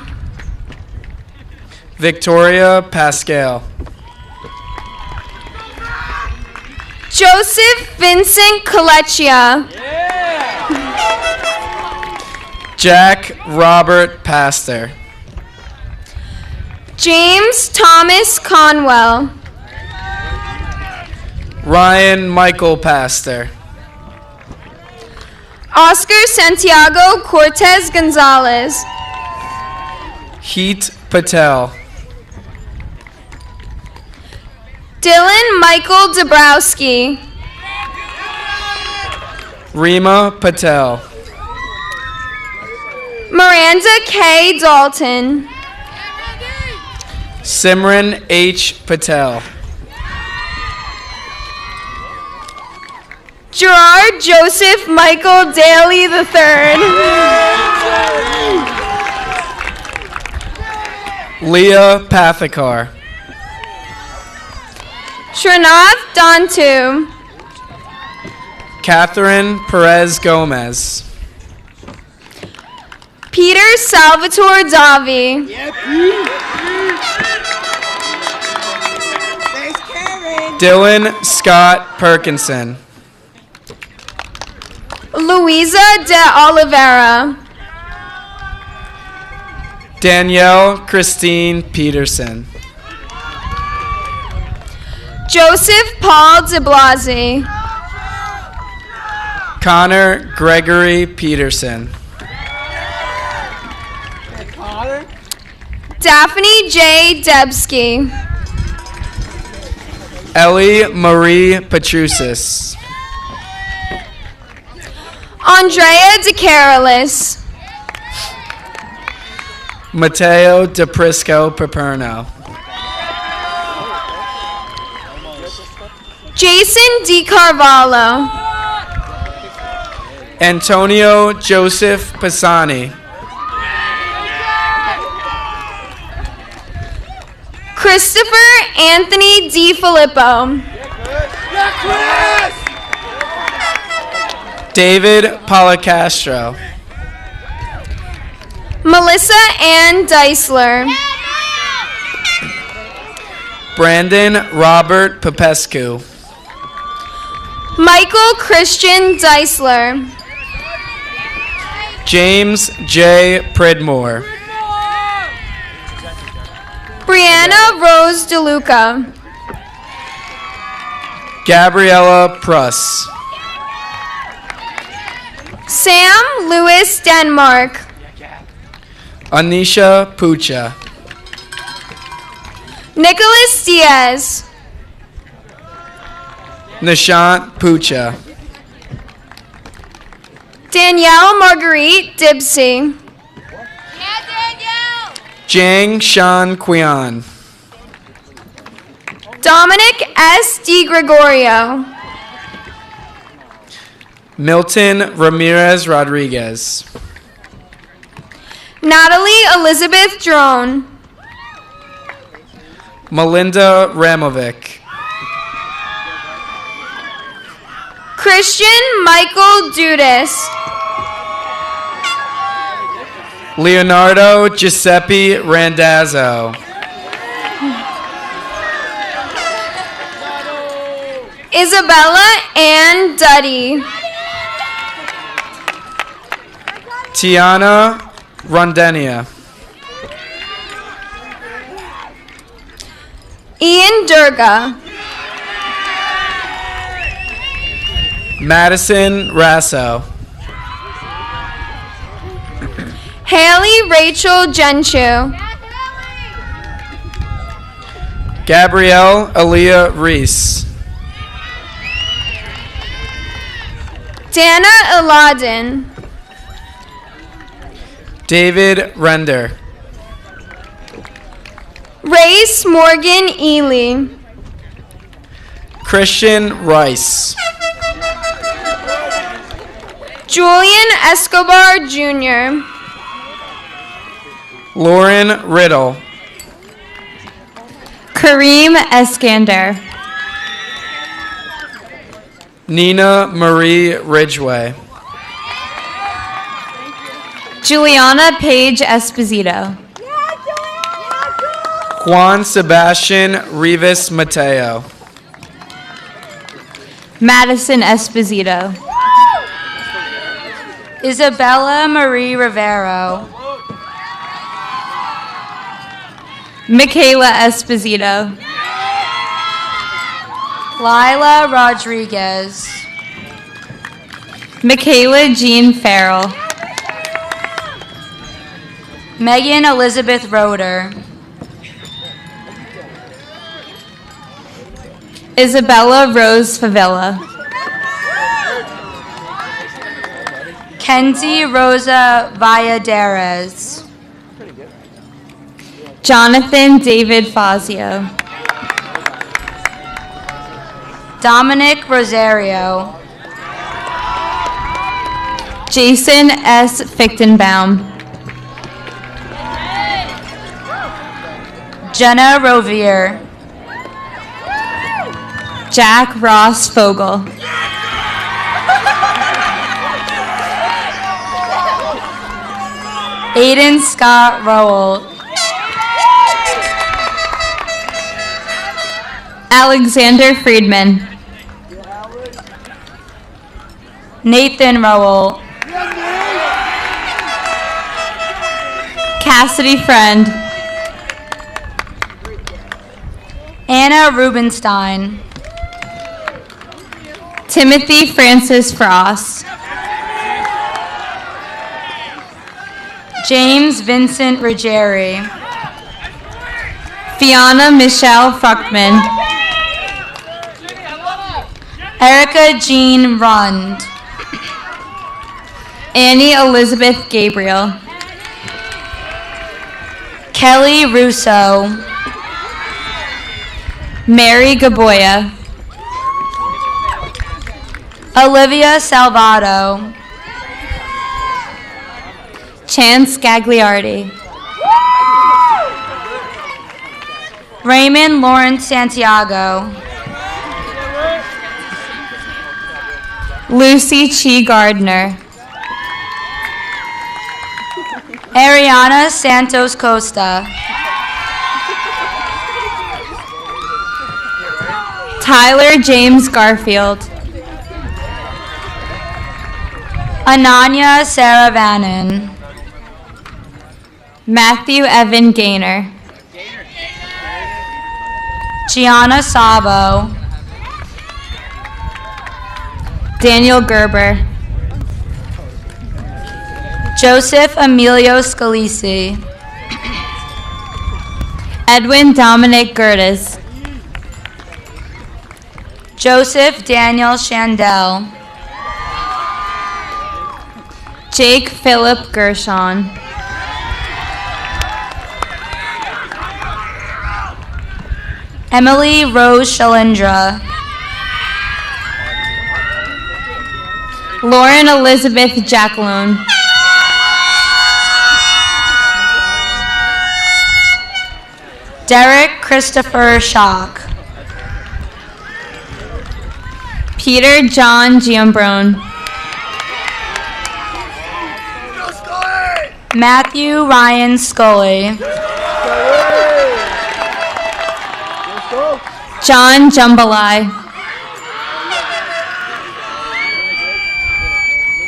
Victoria Pascal. Joseph Vincent Coleccia. Jack Robert Pastor. James Thomas Conwell. Ryan Michael Pastor. Oscar Santiago Cortez Gonzalez. Heat Patel. Dylan Michael Dabrowski. Rima Patel. Miranda K. Dalton. Simran H. Patel. Gerard Joseph Michael Daly III. Leah Pathikar. Srinath Dantu. Catherine Perez Gomez. Peter Salvatore Davi. Dylan Scott Perkinson. Luisa de Oliveira. Danielle Christine Peterson. Joseph Paul de Blasi. Connor Gregory Peterson. Daphne J. Debsky. Ellie Marie Petrusis. Andrea De Carolis. Mateo DePrisco Paperno. Jason Di Carvalho. Antonio Joseph Pisani. Christopher Anthony Di Filippo. David Policastro. Melissa Ann Deisler. Brandon Robert Popescu. Michael Christian Deisler. James J. Pridmore. Brianna Rose DeLuca. Gabriella Pruss. Sam Lewis Denmark. Anisha Pucha. Nicholas Diaz. Nishant Pucha. Danielle Marguerite Dibsey. Jang Shan Quian. Dominic S. DiGregorio. Milton Ramirez Rodriguez. Natalie Elizabeth Drone. Melinda Ramovic. Christian Michael Dudas. Leonardo Giuseppe Randazzo. Isabella Ann Duddy. Tiana Rondenia. Ian Durga. Madison Rasso. Haley Rachel Genshu. Gabrielle Aaliyah Reese. Dana Eladin. David Render. Race Morgan Ely. Christian Rice. Julian Escobar Jr. Lauren Riddle. Kareem Eskander. Nina Marie Ridgway. Juliana Paige Esposito. Juan Sebastian Rivas Mateo. Madison Esposito. Isabella Marie Rivero. Michaela Esposito. Lila Rodriguez. Michaela Jean Farrell. Megan Elizabeth Roeder. Isabella Rose Favilla. Kenzie Rosa Valladares. Jonathan David Fazio. Dominic Rosario. Jason S. Fichtenbaum. Jenna Rovier. Jack Ross Fogel. Aiden Scott Rowell. Alexander Friedman. Nathan Rowell. Cassidy Friend. Anna Rubenstein. Timothy Francis Frost. James Vincent Ruggieri. Fiona Michelle Fruchtman. Erica Jean Rund. Annie Elizabeth Gabriel. Kelly Russo. Mary Gaboya. Olivia Salvato. Chance Gagliardi. Raymond Lawrence Santiago. Lucy Chi Gardner. Ariana Santos Costa. Tyler James Garfield. Ananya Sarah Vannon. Matthew Evan Gaynor. Gianna Sabo. Daniel Gerber. Joseph Emilio Scalisi. Edwin Dominic Gerdes. Joseph Daniel Shandell. Jake Philip Gershon. Emily Rose Shalindra. Lauren Elizabeth Jacqueline. Derek Christopher Schock. Peter John Giambrone. Matthew Ryan Scully. John Jambalai.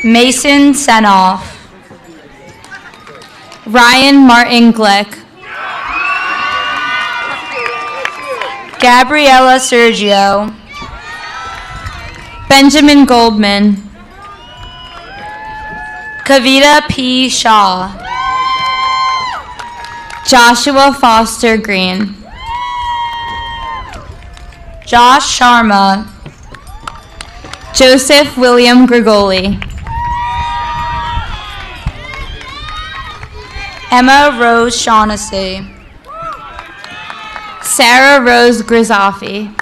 Mason Senoff. Ryan Martin Glick. Gabriella Sergio. Benjamin Goldman. Kavita P. Shaw. Joshua Foster Green. Josh Sharma. Joseph William Grigoli. Emma Rose Shaughnessy. Sarah Rose Grizafi.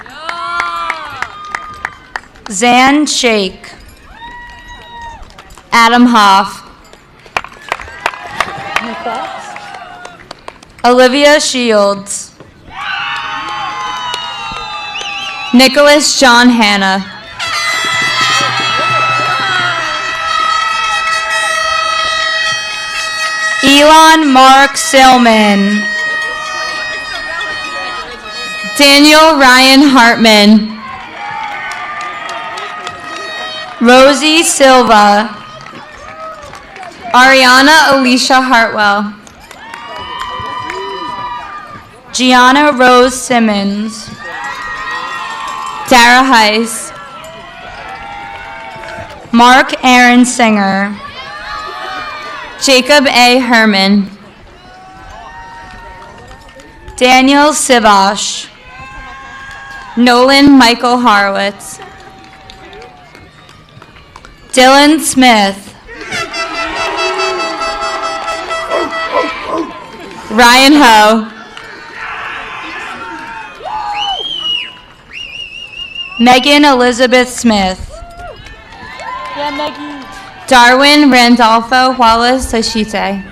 Zan Sheikh. Adam Hoff. Olivia Shields. Nicholas John Hanna. Elon Mark Silman. Daniel Ryan Hartman. Rosie Silva. Ariana Alicia Hartwell. Gianna Rose Simmons. Dara Heiss. Mark Aaron Singer. Jacob A. Herman. Daniel Sivash. Nolan Michael Horowitz. Dylan Smith. Ryan Ho. Megan Elizabeth Smith. Yeah, Maggie. Darwin Randolpho Wallace Tashite.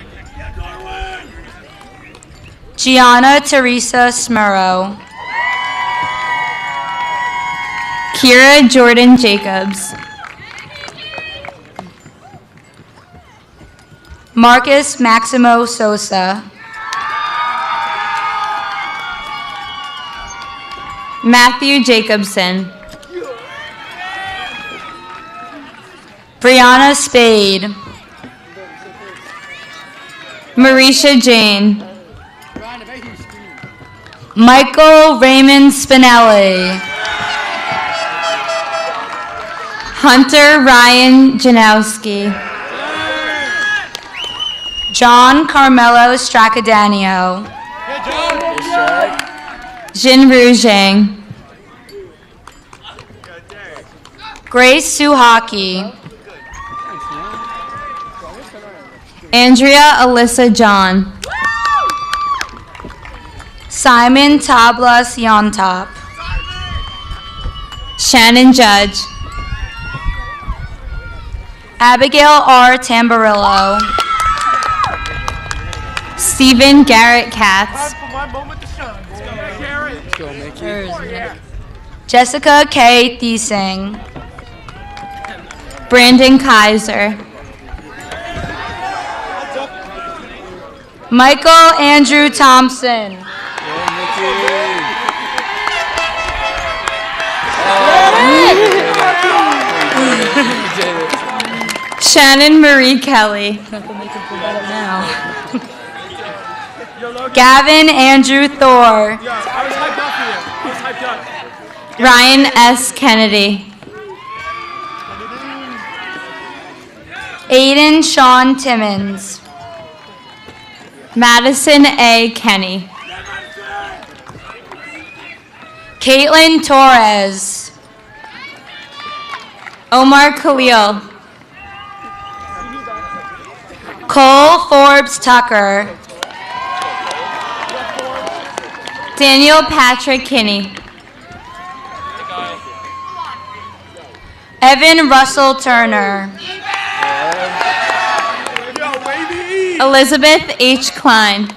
Gianna Teresa Smurrow. Kira Jordan Jacobs. Marcus Maximo Sosa. Matthew Jacobson. Brianna Spade. Marisha Jane. Michael Raymond Spinelli. Hunter Ryan Janowski. John Carmelo Stracadanio. Jin Ru Zhang. Grace Suhaki. Andrea Alyssa John. Simon Tablas Yontop. Shannon Judge. Abigail R. Tamburillo. Stephen Garrett Katz. Jessica K. Thiesing. Brandon Kaiser. Michael Andrew Thompson. Shannon Marie Kelly. Gavin Andrew Thor. Ryan S. Kennedy. Aiden Sean Timmons. Madison A. Kenny. Caitlin Torres. Omar Khalil. Cole Forbes Tucker. Daniel Patrick Kinney. Evan Russell Turner. Elizabeth H. Klein.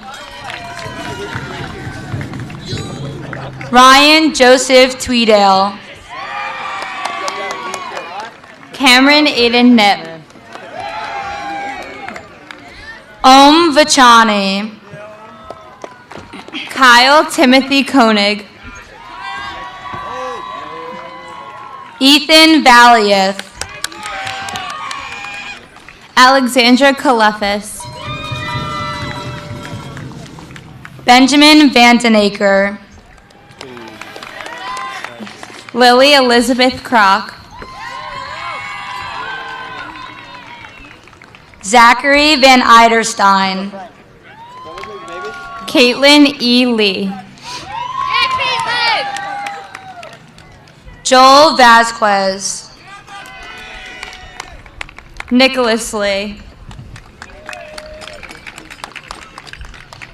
Ryan Joseph Tweedale. Cameron Aiden Nip. Om Vachani. Kyle Timothy Koenig. Ethan Valiath. Alexandra Kalefis. Benjamin Vandenaker. Lily Elizabeth Kroc. Zachary Van Eiderstein. Caitlin E. Lee. Joel Vasquez. Nicholas Lee.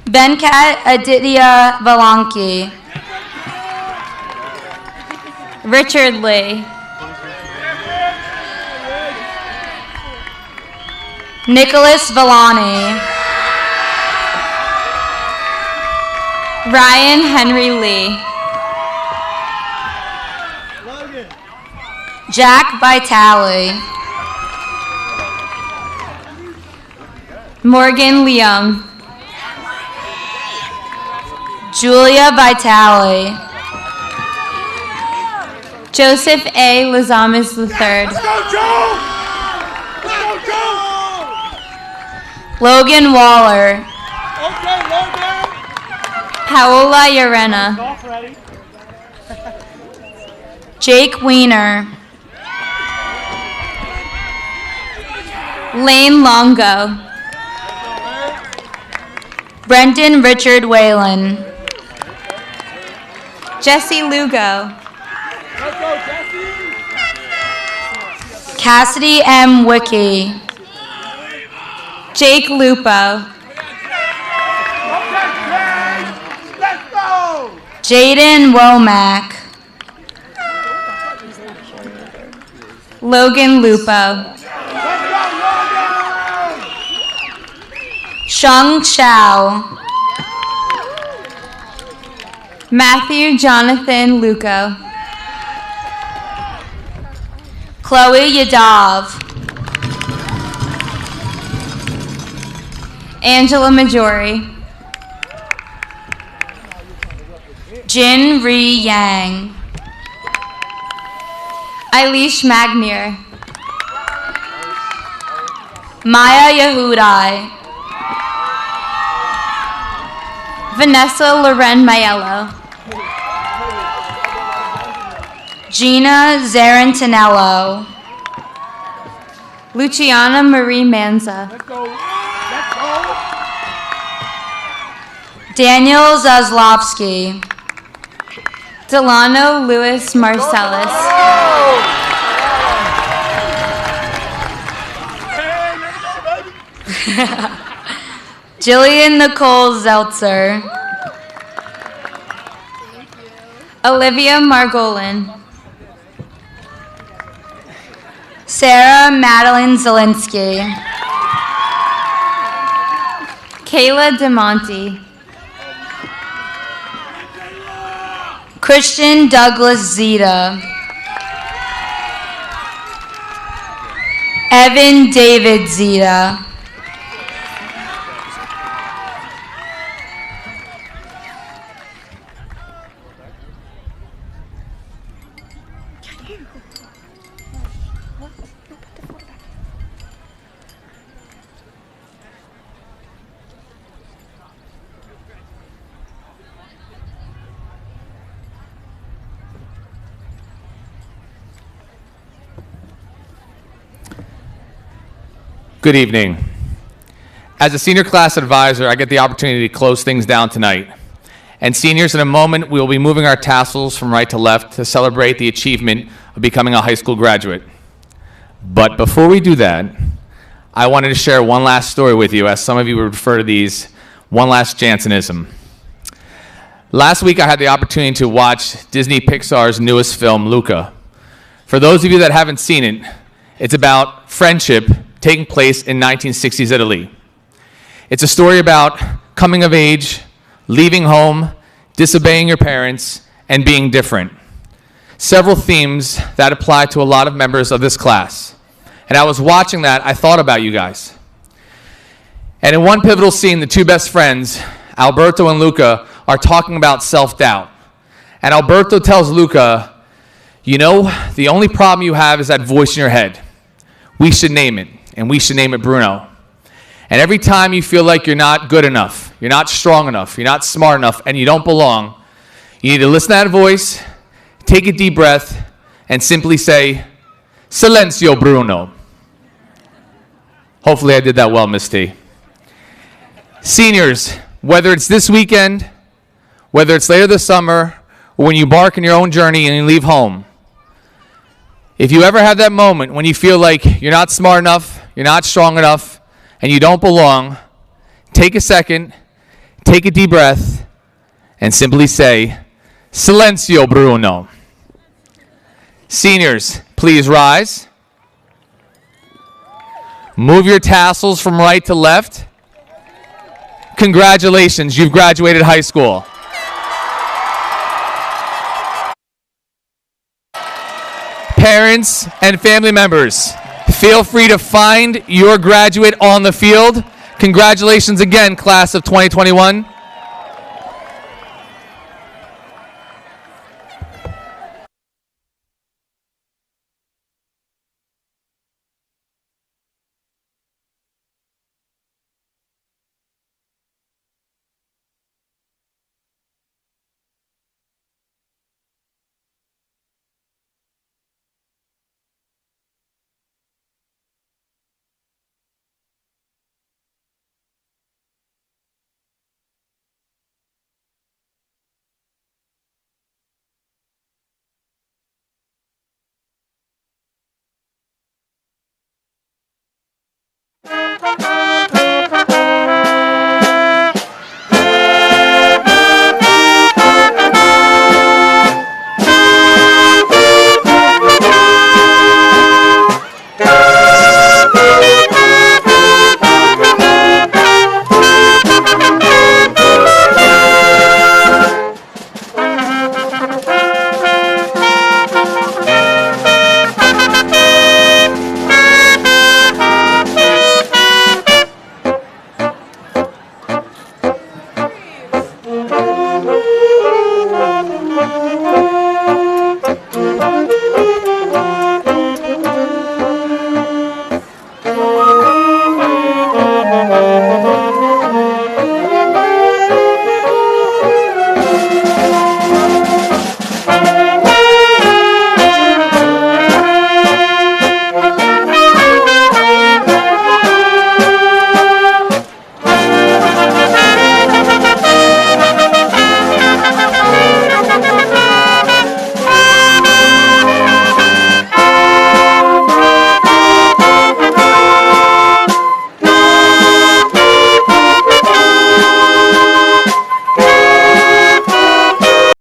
Venkat Aditya Valanki. Richard Lee. Nicholas Villani. Ryan Henry Lee. Jack Vitale. Morgan Liam. Julia Vitale. Joseph A. Lazamas III. Logan Waller. Paola Yarena. Jake Weiner. Lane Longo. Brendan Richard Whalen. Jesse Lugo. Cassidy M. Wiki. Jake Lupo. Jaden Womack. Logan Lupo. Sheng Chao. Matthew Jonathan Luco. Chloe Yadav. Angela Majori. Jin Ri Yang. Eilish Magnier. Maya Yehudai. Vanessa Loren Maiello. Gina Zarantinello. Luciana Marie Manza. Daniel Zaslavsky. Delano Lewis Marcellus. Jillian Nicole Zeltzer. Olivia Margolin. Sarah Madeline Zielinski. Kayla DeMonte. Christian Douglas Zeta. Evan David Zeta. Good evening. As a senior class advisor, I get the opportunity to close things down tonight. And seniors, in a moment, we will be moving our tassels from right to left to celebrate the achievement of becoming a high school graduate. But before we do that, I wanted to share one last story with you, as some of you would refer to these, one last Jansenism. Last week, I had the opportunity to watch Disney Pixar's newest film, Luca. For those of you that haven't seen it, it's about friendship taking place in 1960s Italy. It's a story about coming of age, leaving home, disobeying your parents, and being different. Several themes that apply to a lot of members of this class. And I was watching that, I thought about you guys. And in one pivotal scene, the two best friends, Alberto and Luca, are talking about self-doubt. And Alberto tells Luca, you know, the only problem you have is that voice in your head. We should name it, and we should name it Bruno. And every time you feel like you're not good enough, you're not strong enough, you're not smart enough, and you don't belong, you need to listen to that voice, take a deep breath, and simply say, Silenzio, Bruno. Hopefully I did that well, Miss T. Seniors, whether it's this weekend, whether it's later this summer, or when you embark on your own journey and you leave home, if you ever have that moment when you feel like you're not smart enough, you're not strong enough, and you don't belong, take a second, take a deep breath, and simply say, Silenzio, Bruno. Seniors, please rise. Move your tassels from right to left. Congratulations, you've graduated high school. Parents and family members, feel free to find your graduate on the field. Congratulations again, class of 2021.